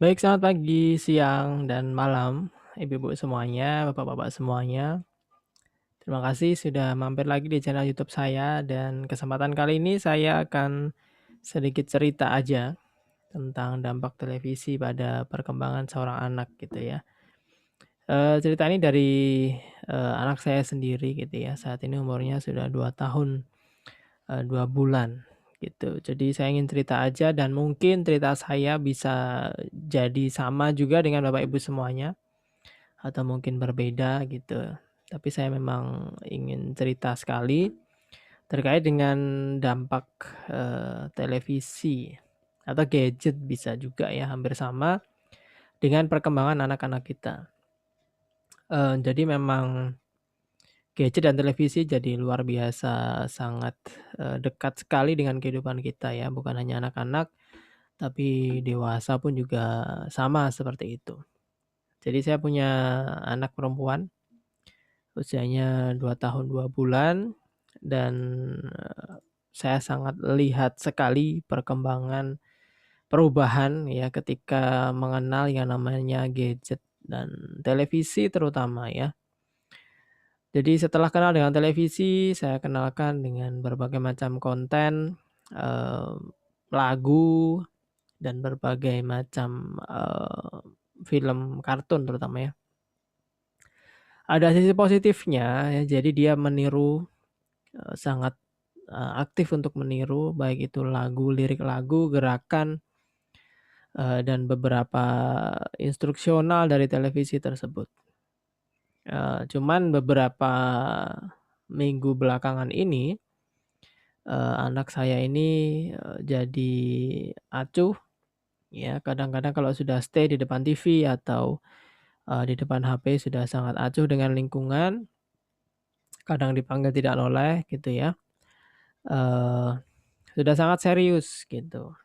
Baik, selamat pagi, siang, dan malam, ibu-ibu semuanya, bapak-bapak semuanya. Terima kasih sudah mampir lagi di channel YouTube saya dan kesempatan kali ini saya akan sedikit cerita aja tentang dampak televisi pada perkembangan seorang anak gitu ya. Cerita ini dari, anak saya sendiri gitu ya, saat ini umurnya sudah 2 tahun, 2 bulan gitu. Jadi saya ingin cerita aja dan mungkin cerita saya bisa jadi sama juga dengan Bapak Ibu semuanya. Atau mungkin berbeda gitu. Tapi saya memang ingin cerita sekali terkait dengan dampak, televisi atau gadget bisa juga ya, hampir sama dengan perkembangan anak-anak kita. Jadi memang gadget dan televisi jadi luar biasa sangat, dekat sekali dengan kehidupan kita ya, bukan hanya anak-anak, tapi dewasa pun juga sama seperti itu. Jadi saya punya anak perempuan. Usianya 2 tahun 2 bulan dan, saya sangat lihat sekali perkembangan perubahan ya ketika mengenal yang namanya gadget dan televisi terutama ya. Jadi setelah kenal dengan televisi, saya kenalkan dengan berbagai macam konten, eee, lagu, dan berbagai macam, film kartun terutama ya. Ada sisi positifnya ya, jadi dia meniru, sangat aktif untuk meniru, baik itu lagu, lirik lagu, gerakan, dan beberapa instruksional dari televisi tersebut. Cuman beberapa minggu belakangan ini, anak saya ini, jadi acuh ya, kadang-kadang kalau sudah stay di depan TV atau, di depan HP sudah sangat acuh dengan lingkungan, kadang dipanggil tidak noleh gitu ya, eee, sudah sangat serius gitu.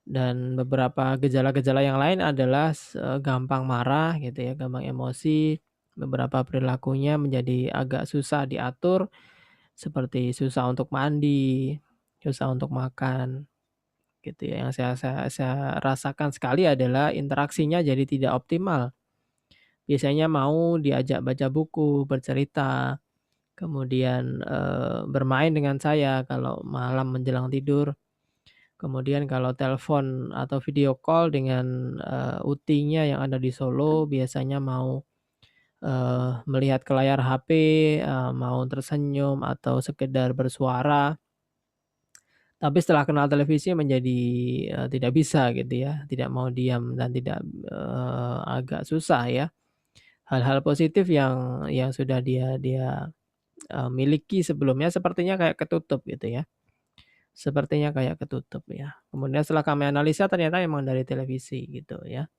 Dan beberapa gejala-gejala yang lain adalah gampang marah gitu ya, gampang emosi, beberapa perilakunya menjadi agak susah diatur, seperti susah untuk mandi, susah untuk makan, gitu ya. Yang saya rasakan sekali adalah interaksinya jadi tidak optimal. Biasanya mau diajak baca buku, bercerita, kemudian, bermain dengan saya kalau malam menjelang tidur. Kemudian kalau telepon atau video call dengan, utinya yang ada di Solo biasanya mau, melihat ke layar HP, mau tersenyum atau sekedar bersuara. Tapi setelah kenal televisi menjadi, tidak bisa gitu ya, tidak mau diam dan tidak, agak susah ya. Hal-hal positif yang sudah dia dia, miliki sebelumnya sepertinya kayak ketutup gitu ya. Sepertinya kayak ketutup ya. Kemudian setelah kami analisa ternyata memang dari televisi gitu ya.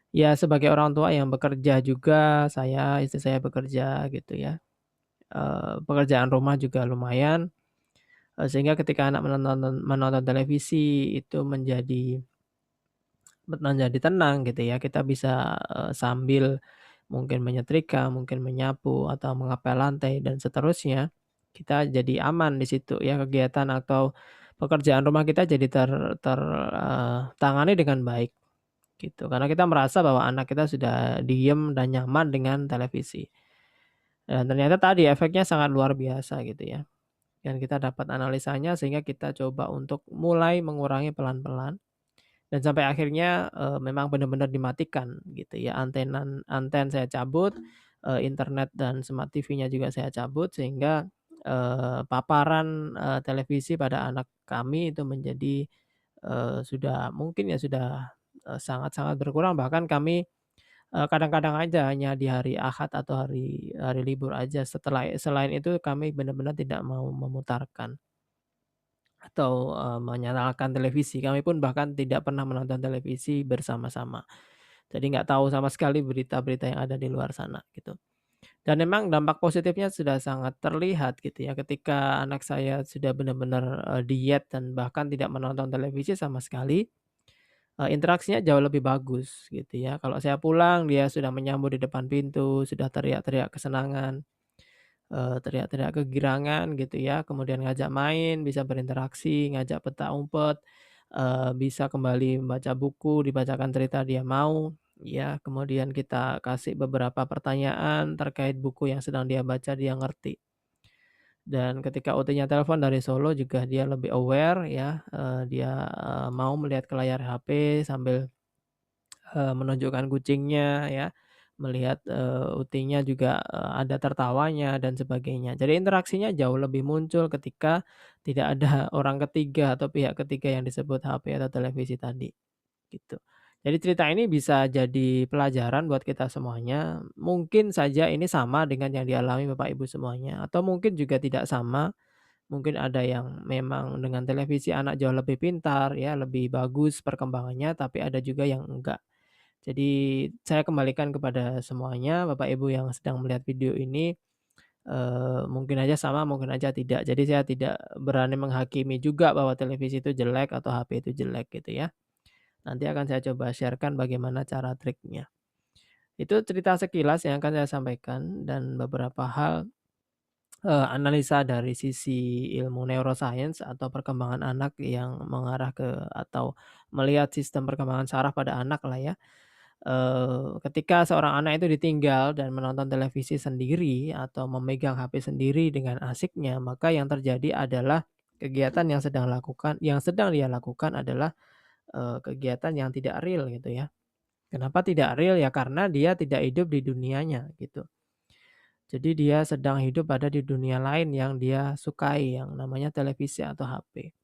Ya sebagai orang tua yang bekerja juga, istri saya bekerja gitu ya. Pekerjaan rumah juga lumayan, sehingga ketika anak menonton menonton televisi itu menjadi tenang gitu ya. Kita bisa, sambil mungkin menyetrika, mungkin menyapu atau mengepel lantai dan seterusnya, kita jadi aman di situ ya, kegiatan atau pekerjaan rumah kita jadi tangani dengan baik gitu. Karena kita merasa bahwa anak kita sudah diem dan nyaman dengan televisi. Dan ternyata tadi efeknya sangat luar biasa gitu ya. Dan kita dapat analisanya sehingga kita coba untuk mulai mengurangi pelan-pelan dan sampai akhirnya, memang benar-benar dimatikan gitu ya, anten saya cabut, internet dan smart TV-nya juga saya cabut sehingga, paparan, televisi pada anak kami itu menjadi, sudah mungkin ya sudah, sangat-sangat berkurang bahkan kami, kadang-kadang aja hanya di hari Ahad atau hari hari libur aja selain itu kami benar-benar tidak mau memutarkan atau, menyalakan televisi. Kami pun bahkan tidak pernah menonton televisi bersama-sama. Jadi nggak tahu sama sekali berita-berita yang ada di luar sana gitu. Dan memang dampak positifnya sudah sangat terlihat gitu ya ketika anak saya sudah benar-benar, diet dan bahkan tidak menonton televisi sama sekali, interaksinya jauh lebih bagus gitu ya. Kalau saya pulang dia sudah menyambut di depan pintu, sudah teriak-teriak kesenangan, teriak-teriak kegirangan gitu ya, kemudian ngajak main, bisa berinteraksi, ngajak petak umpet, bisa kembali membaca buku, dibacakan cerita dia mau, ya. Kemudian kita kasih beberapa pertanyaan terkait buku yang sedang dia baca, dia ngerti. Dan ketika OT-nya telepon dari Solo juga dia lebih aware ya, dia, mau melihat ke layar HP sambil, menunjukkan kucingnya ya, melihat, OT-nya juga, ada tertawanya dan sebagainya. Jadi interaksinya jauh lebih muncul ketika tidak ada orang ketiga atau pihak ketiga yang disebut HP atau televisi tadi, gitu. Jadi cerita ini bisa jadi pelajaran buat kita semuanya, mungkin saja ini sama dengan yang dialami Bapak Ibu semuanya, atau mungkin juga tidak sama. Mungkin ada yang memang dengan televisi anak jauh lebih pintar ya, lebih bagus perkembangannya, tapi ada juga yang enggak. Jadi saya kembalikan kepada semuanya, Bapak Ibu yang sedang melihat video ini, mungkin aja sama, mungkin aja tidak. Jadi saya tidak berani menghakimi juga bahwa televisi itu jelek atau HP itu jelek gitu ya. Nanti akan saya coba share-kan bagaimana cara triknya. Itu cerita sekilas yang akan saya sampaikan dan beberapa hal analisa dari sisi ilmu neuroscience atau perkembangan anak yang mengarah ke atau melihat sistem perkembangan saraf pada anak lah ya. Ketika seorang anak itu ditinggal dan menonton televisi sendiri atau memegang HP sendiri dengan asiknya, maka yang terjadi adalah kegiatan yang sedang dia lakukan adalah, kegiatan yang tidak real gitu ya. Kenapa tidak real? Ya karena dia tidak hidup di dunianya gitu. Jadi dia sedang hidup ada di dunia lain yang dia sukai, yang namanya televisi atau HP.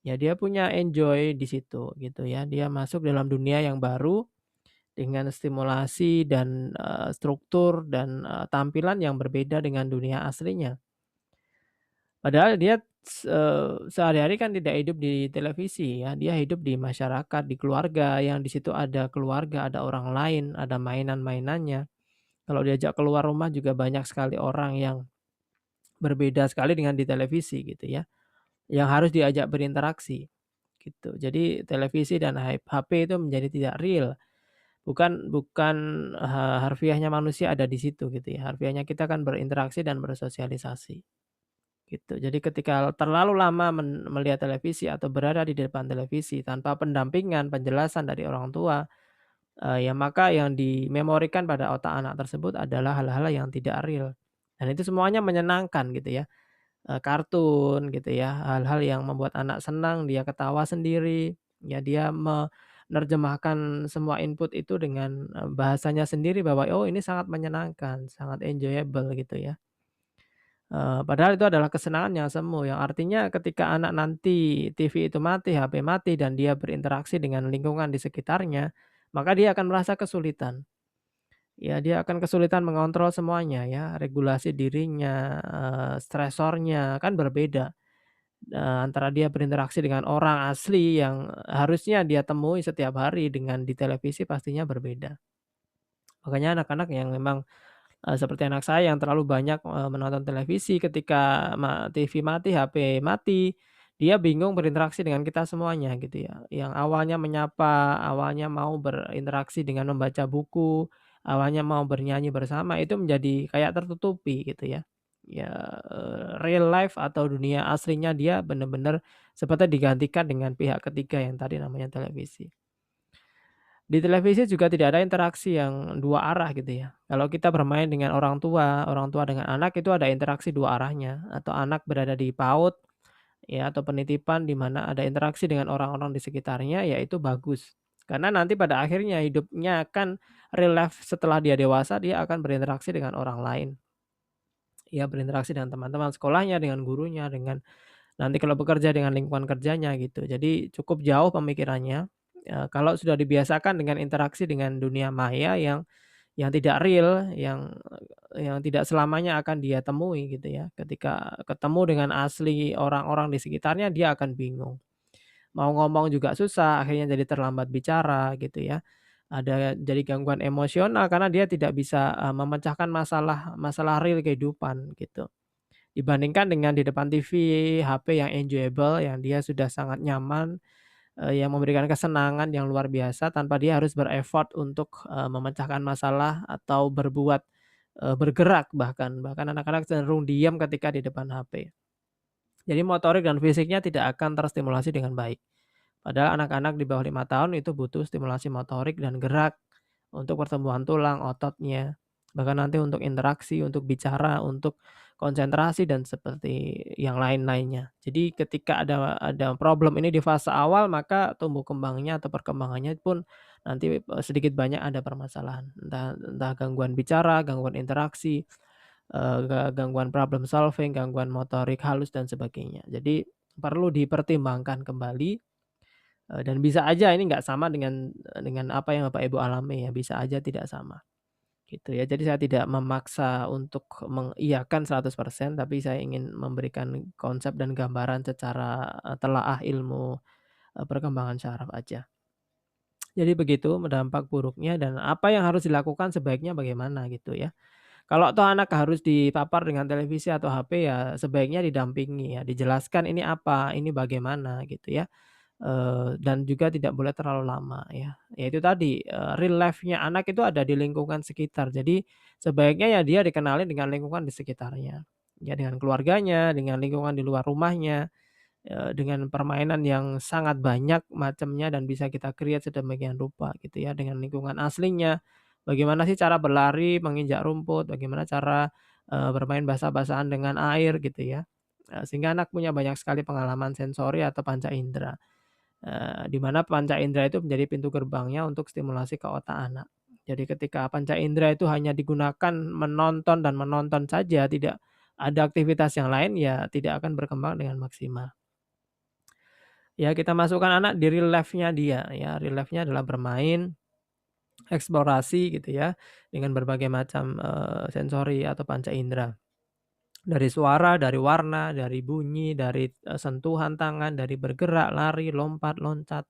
Ya dia punya enjoy di situ gitu ya, dia masuk dalam dunia yang baru dengan stimulasi dan, struktur dan, tampilan yang berbeda dengan dunia aslinya. Padahal dia sehari-hari kan tidak hidup di televisi ya, dia hidup di masyarakat, di keluarga, yang di situ ada keluarga, ada orang lain, ada mainan-mainannya. Kalau diajak keluar rumah juga banyak sekali orang yang berbeda sekali dengan di televisi gitu ya, yang harus diajak berinteraksi gitu. Jadi televisi dan HP itu menjadi tidak real, bukan bukan, harfiahnya manusia ada di situ gitu ya, harfiahnya kita kan berinteraksi dan bersosialisasi gitu. Jadi ketika terlalu lama melihat televisi atau berada di depan televisi tanpa pendampingan, penjelasan dari orang tua, ya maka yang dimemorikan pada otak anak tersebut adalah hal-hal yang tidak real dan itu semuanya menyenangkan gitu ya. Kartun gitu ya, hal-hal yang membuat anak senang, dia ketawa sendiri, ya dia menerjemahkan semua input itu dengan, bahasanya sendiri bahwa, "Oh ini sangat menyenangkan, sangat enjoyable," gitu ya. Padahal itu adalah kesenangan yang semu, yang artinya ketika anak nanti TV itu mati, HP mati, dan dia berinteraksi dengan lingkungan di sekitarnya, maka dia akan merasa kesulitan. Ya, dia akan kesulitan mengontrol semuanya ya, regulasi dirinya, stresornya, kan berbeda. Antara dia berinteraksi dengan orang asli yang harusnya dia temui setiap hari dengan di televisi pastinya berbeda. Makanya anak-anak yang memang, seperti anak saya yang terlalu banyak, menonton televisi ketika TV mati, HP mati, dia bingung berinteraksi dengan kita semuanya gitu ya. Yang awalnya menyapa, awalnya mau berinteraksi dengan membaca buku, awalnya mau bernyanyi bersama, itu menjadi kayak tertutupi gitu ya. Ya, real life atau dunia aslinya dia benar-benar seperti digantikan dengan pihak ketiga yang tadi namanya televisi. Di televisi juga tidak ada interaksi yang dua arah gitu ya. Kalau kita bermain dengan orang tua dengan anak itu ada interaksi dua arahnya, atau anak berada di PAUD ya atau penitipan di mana ada interaksi dengan orang-orang di sekitarnya, ya itu bagus. Karena nanti pada akhirnya hidupnya akan real life setelah dia dewasa, dia akan berinteraksi dengan orang lain. Ya berinteraksi dengan teman-teman sekolahnya, dengan gurunya, dengan nanti kalau bekerja dengan lingkungan kerjanya gitu. Jadi cukup jauh pemikirannya, kalau sudah dibiasakan dengan interaksi dengan dunia maya yang tidak real, yang tidak selamanya akan dia temui gitu ya. Ketika ketemu dengan asli orang-orang di sekitarnya dia akan bingung. Mau ngomong juga susah, akhirnya jadi terlambat bicara gitu ya. Ada jadi gangguan emosional karena dia tidak bisa, memecahkan masalah masalah real kehidupan gitu. Dibandingkan dengan di depan TV, HP yang enjoyable, yang dia sudah sangat nyaman, yang memberikan kesenangan yang luar biasa tanpa dia harus ber-effort untuk, memecahkan masalah atau berbuat, bergerak bahkan. Bahkan anak-anak cenderung diam ketika di depan HP. Jadi motorik dan fisiknya tidak akan terstimulasi dengan baik. Padahal anak-anak di bawah 5 tahun itu butuh stimulasi motorik dan gerak untuk pertumbuhan tulang, ototnya, bahkan nanti untuk interaksi, untuk bicara, untuk konsentrasi dan seperti yang lain-lainnya. Jadi ketika ada problem ini di fase awal, maka tumbuh kembangnya atau perkembangannya pun nanti, sedikit banyak ada permasalahan. Entah entah gangguan bicara, gangguan interaksi, gangguan problem solving, gangguan motorik halus dan sebagainya. Jadi perlu dipertimbangkan kembali, dan bisa aja ini nggak sama dengan apa yang Bapak Ibu alami ya, bisa aja tidak sama, gitu ya. Jadi saya tidak memaksa untuk mengiyakan 100%, tapi saya ingin memberikan konsep dan gambaran secara, telaah ilmu, perkembangan syaraf aja. Jadi begitu dampak buruknya dan apa yang harus dilakukan sebaiknya bagaimana gitu ya. Kalau toh anak harus dipapar dengan televisi atau HP ya sebaiknya didampingi ya, dijelaskan ini apa, ini bagaimana gitu ya. Dan juga tidak boleh terlalu lama ya. Ya itu tadi, real life-nya anak itu ada di lingkungan sekitar. Jadi sebaiknya ya dia dikenali dengan lingkungan di sekitarnya. Ya dengan keluarganya, dengan lingkungan di luar rumahnya, dengan permainan yang sangat banyak macamnya dan bisa kita create sedemikian rupa gitu ya, dengan lingkungan aslinya. Bagaimana sih cara berlari, menginjak rumput, bagaimana cara, bermain basah-basahan dengan air gitu ya. Sehingga anak punya banyak sekali pengalaman sensori atau panca indera. Di mana panca indera itu menjadi pintu gerbangnya untuk stimulasi ke otak anak. Jadi ketika panca indera itu hanya digunakan menonton dan menonton saja, tidak ada aktivitas yang lain, ya tidak akan berkembang dengan maksimal. Ya kita masukkan anak di real life-nya dia ya, real life-nya adalah bermain, eksplorasi gitu ya, dengan berbagai macam, sensori atau panca indera. Dari suara, dari warna, dari bunyi, dari, sentuhan tangan, dari bergerak, lari, lompat, loncat.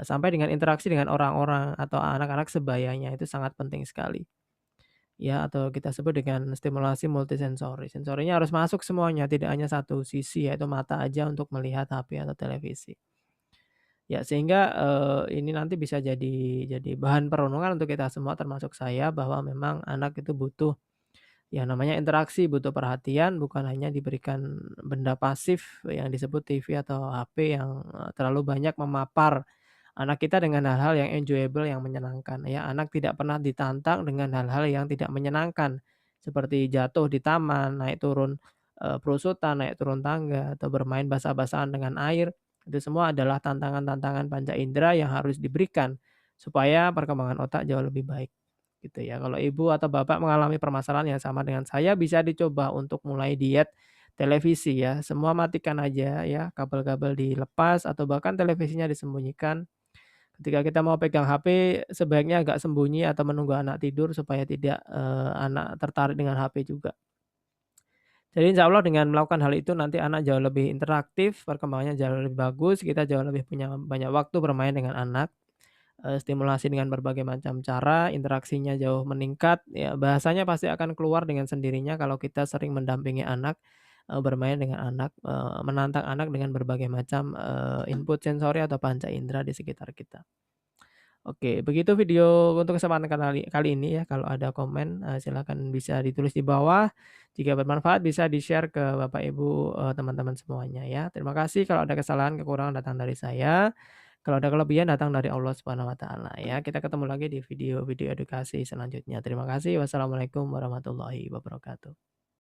Sampai dengan interaksi dengan orang-orang atau anak-anak sebayanya itu sangat penting sekali. Ya, atau kita sebut dengan stimulasi multisensori. Sensorinya harus masuk semuanya, tidak hanya satu sisi, yaitu mata aja untuk melihat HP atau televisi. Ya, sehingga, ini nanti bisa jadi bahan perenungan untuk kita semua termasuk saya bahwa memang anak itu butuh yang namanya interaksi, butuh perhatian, bukan hanya diberikan benda pasif yang disebut TV atau HP yang, terlalu banyak memapar anak kita dengan hal-hal yang enjoyable, yang menyenangkan ya. Anak tidak pernah ditantang dengan hal-hal yang tidak menyenangkan, seperti jatuh di taman, naik turun, perosotan, naik turun tangga, atau bermain basah-basahan dengan air. Itu semua adalah tantangan-tantangan panca indera yang harus diberikan, supaya perkembangan otak jauh lebih baik, gitu ya. Kalau ibu atau bapak mengalami permasalahan yang sama dengan saya, bisa dicoba untuk mulai diet televisi ya. Semua matikan aja ya, kabel-kabel dilepas atau bahkan televisinya disembunyikan. Ketika kita mau pegang HP, sebaiknya agak sembunyi atau menunggu anak tidur supaya tidak, anak tertarik dengan HP juga. Jadi insya Allah dengan melakukan hal itu nanti anak jauh lebih interaktif, perkembangannya jauh lebih bagus, kita jauh lebih punya banyak waktu bermain dengan anak, stimulasi dengan berbagai macam cara, interaksinya jauh meningkat, ya bahasanya pasti akan keluar dengan sendirinya kalau kita sering mendampingi anak, bermain dengan anak, menantang anak dengan berbagai macam, input sensori atau panca indera di sekitar kita. Oke, begitu video untuk kesempatan kali kali ini ya. Kalau ada komen, silakan bisa ditulis di bawah. Jika bermanfaat bisa di-share ke Bapak, Ibu, teman-teman semuanya ya. Terima kasih kalau ada kesalahan, kekurangan datang dari saya. Kalau ada kelebihan datang dari Allah Subhanahu wa taala ya. Kita ketemu lagi di video-video edukasi selanjutnya. Terima kasih. Wassalamualaikum warahmatullahi wabarakatuh.